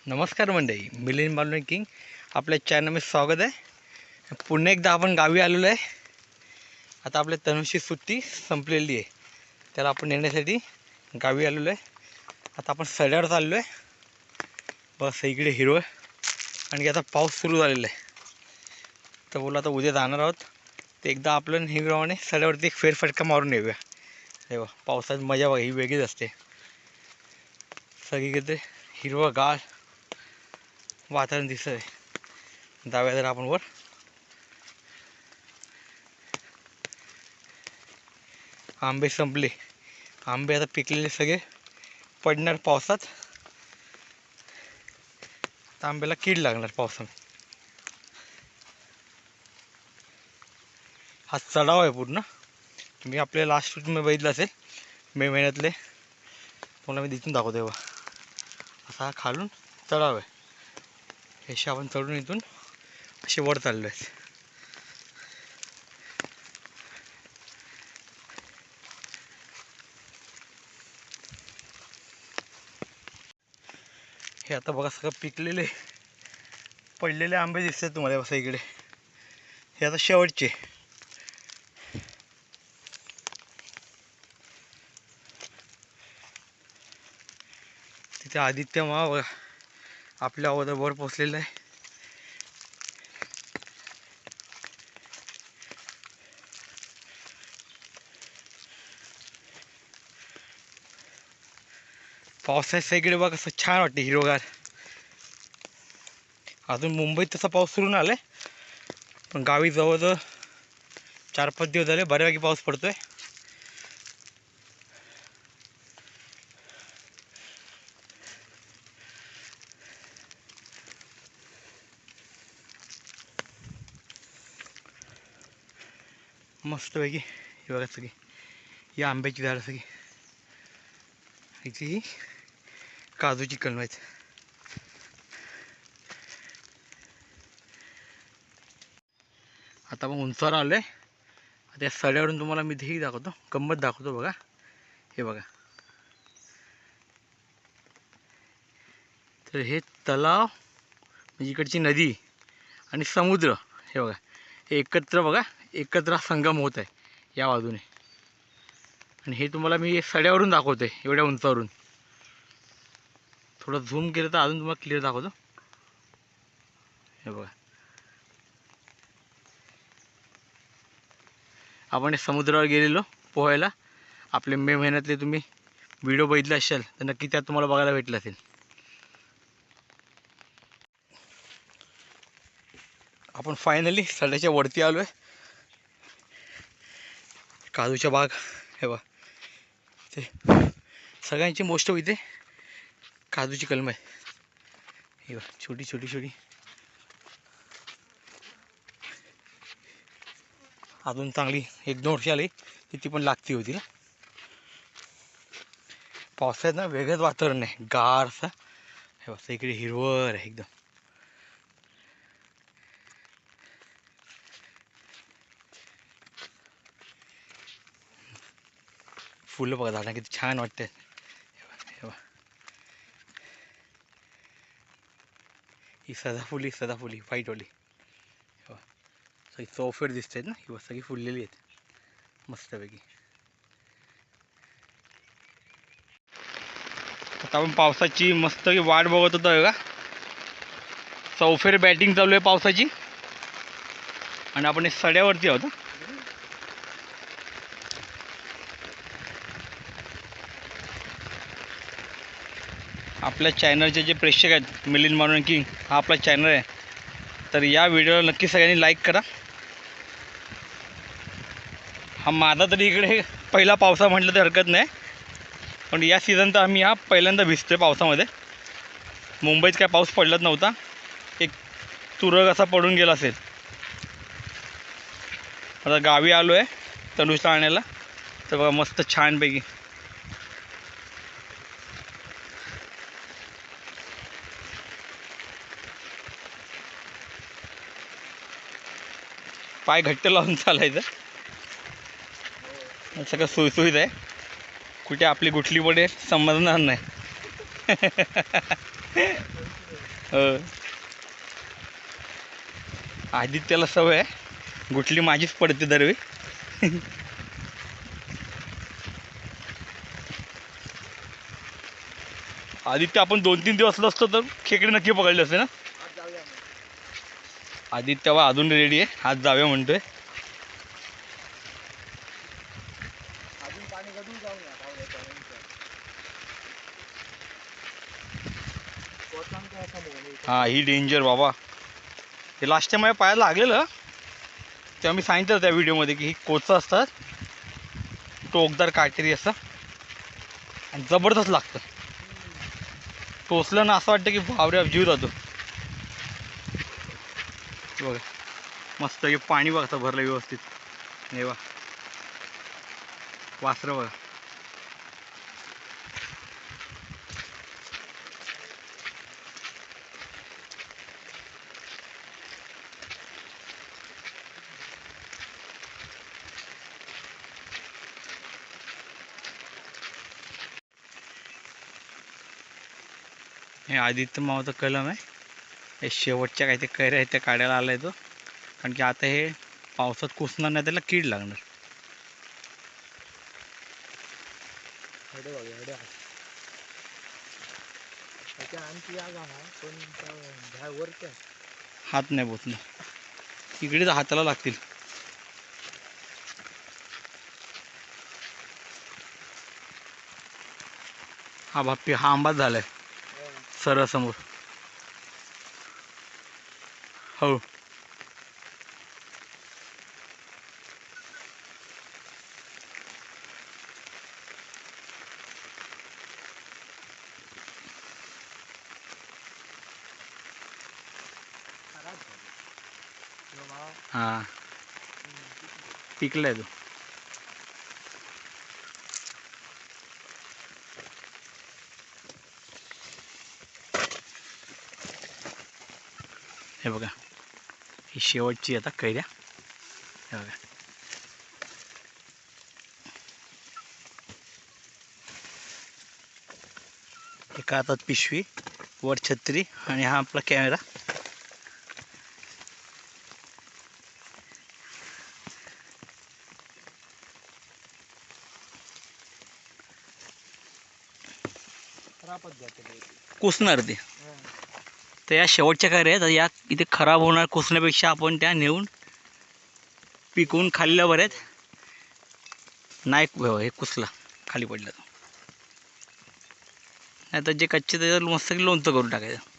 नमस्कार मंडळी, मिलिंद मालवणी किंग आपल्या चॅनलमध्ये स्वागत आहे। पुन्हा एकदा आपण गावी आलेलो आहे। आता आपल्या तनुची सुट्टी संपलेली आहे, त्याला आपण नेण्यासाठी गावी आलेलो आहे। आता आपण सड्यावर चाललो आहे। बस इकडे हिरवळ आणि आता पाऊस सुरू झालेला आहे। तर बोला आता उद्या जाणार आहोत, तर एकदा आपलं नेहमीप्रमाणे सड्यावरती एक फेरफटका मारून येऊया। तेव्हा पावसाची मजा बघा ही वेगळीच असते। सगळीकडे हिरवंगार वातावरण दिसत आहे। जाऊया जर आपण वर। आंबे संपले, आंबे आता पिकलेले सगळे पडणार पावसात। आंब्याला कीड लागणार पावसात। हा चढाव आहे पूर्ण, मी आपल्या लास्ट शूटमध्ये बघितलं असेल मे महिन्यातले, तुम्हाला मी तिथून दाखवतो। बघा असा खालून चढाव आहे, असे आपण चढून इथून असे वर चाललो आहे। हे आता बघा सगळं पिकलेले पडलेले आंबे दिसतात तुम्हाला बसा इकडे। हे आता शेवटचे। तिथे आदित्य मा बघा आपल्या अगोदर वर पोचलेला आहे। पावसाच्या इकडे बघा कसं छान वाटते, हिरवगार। अजून मुंबईत तसा पाऊस सुरू नाही आलाय, पण गावी जवळजवळ 4-5 दिवस झाले बऱ्यापैकी पाऊस पडतोय। मस्तपैकी हे बघा सगळी ही आंब्याची झाडं सगळी, इथे ही काजूची कलमं आहेत। आता मग उंचावर आलोय। त्या सड्यावरून तुम्हाला मी हे दाखवतो, गंमत दाखवतो बघा। हे बघा, तर हे तलाव म्हणजे इकडची नदी आणि समुद्र हे बघा हे एकत्र बघा एकत्र संगम होत आहे या बाजूने। आणि हे तुम्हाला मी सड्यावरून दाखवतोय, एवढ्या उंचावरून। थोडं झूम केलं तर अजून तुम्हाला क्लिअर दाखवतो। हे बघा आपण समुद्रावर गेलेलो पोहायला, आपले मे महिन्यातले तुम्ही व्हिडिओ बघितले असाल तर नक्की त्यात तुम्हाला बघायला भेटलं असेल। आपण फायनली सड्याच्या वरती आलो आहे। काजूच्या बाग हे बघा, ते सगळ्यांची मोस्ट इथे काजूची कलम आहे। हे बघा छोटी छोटी छोटी, अजून चांगली 1-2 वर्ष आली ती पण लागती होती ना। पावसाळ्यात ना वेगळंच वातावरण आहे, गार असं। हे बघा इकडे हिरवळ आहे एकदम। फुलं बघा झाडा किती छान वाटते। हे बघा ही सदाफुली व्हाईटवाली, हे बघा सगळी चौफेर दिसत आहेत ना, ही सगळी फुललेली आहेत मस्तपैकी। आता आपण पावसाची मस्त वाट बघत होतो बघा। चौफेर बॅटिंग चालू आहे पावसाची आणि आपण सड्यावरती आहोत। आपल्या चॅनलचे जे प्रेक्षक आहेत, मिलिंद मालवणी किंग हा आपला चॅनल आहे, तर या व्हिडिओला नक्की सगळ्यांनी लाईक करा। हा माझा तरी इकडे पहिला पावसा म्हटलं तर हरकत नाही, पण या सीझनचा आम्ही हा पहिल्यांदा भिजतोय पावसामध्ये। मुंबईत काय पाऊस पडलाच नव्हता, एक तुरळक असा पडून गेला असेल। आता गावी आलो आहे तनुजला आणायला, तर बघा मस्त छानपैकी पाय घट्ट लावून चालायचं, सगळं सुळसुळीत आहे। कुठे आपली गुठली पडे समजणार नाही। आदित्यला सवय आहे, गुटली माझीच पडते दरवेळी. आदित्य आपण 2-3 दिवस असतो तर खेकडे नक्की पकडले असते ना. आदित्य अजून रेडी आहे, आज जाऊया म्हणतोय. हा ही डेंजर बाबा. हे लास्ट टाइम माझ्या पायाला लागलेलं तेव्हा मी सांगितलं त्या व्हिडिओमध्ये की ही कोचं असतात, टोकदार काटेरी असं, आणि जबरदस्त लागतं. टोचलं ना असं वाटतं की बावऱ्या जीव जातो. बघा मस्त हे पाणी बघता भरलं व्यवस्थित. हे बघा वासरं बघा. हे आदित्य मावाचा कलम आहे. हे शेवटच्या काही ते कैऱ्या आहेत त्या काढायला आलाय तो, कारण की आता हे पावसात कुसणार नाही, त्याला कीड लागणार. हात नाही बोत ना, इकडे हाताला लागतील. हा बाप्पी, हा आंबाच झालाय सरसमोर. हो हा पिकलाय तो. हे बघा ही शेवटची आता कैऱ्या. हे बघा एका हातात पिशवी, वर छत्री, आणि हा आपला कॅमेरा. कुसणार ते. तर या शेवटच्या कैऱ्या आहेत, या इथे खराब होणार कुसण्यापेक्षा आपण त्या नेऊन पिकवून खाल्ल्या बऱ्यात. नाही हे कुसला खाली पडलं, नाही तर जे कच्चे त्याच्यावर मस्त लोणचं करून टाकायचं.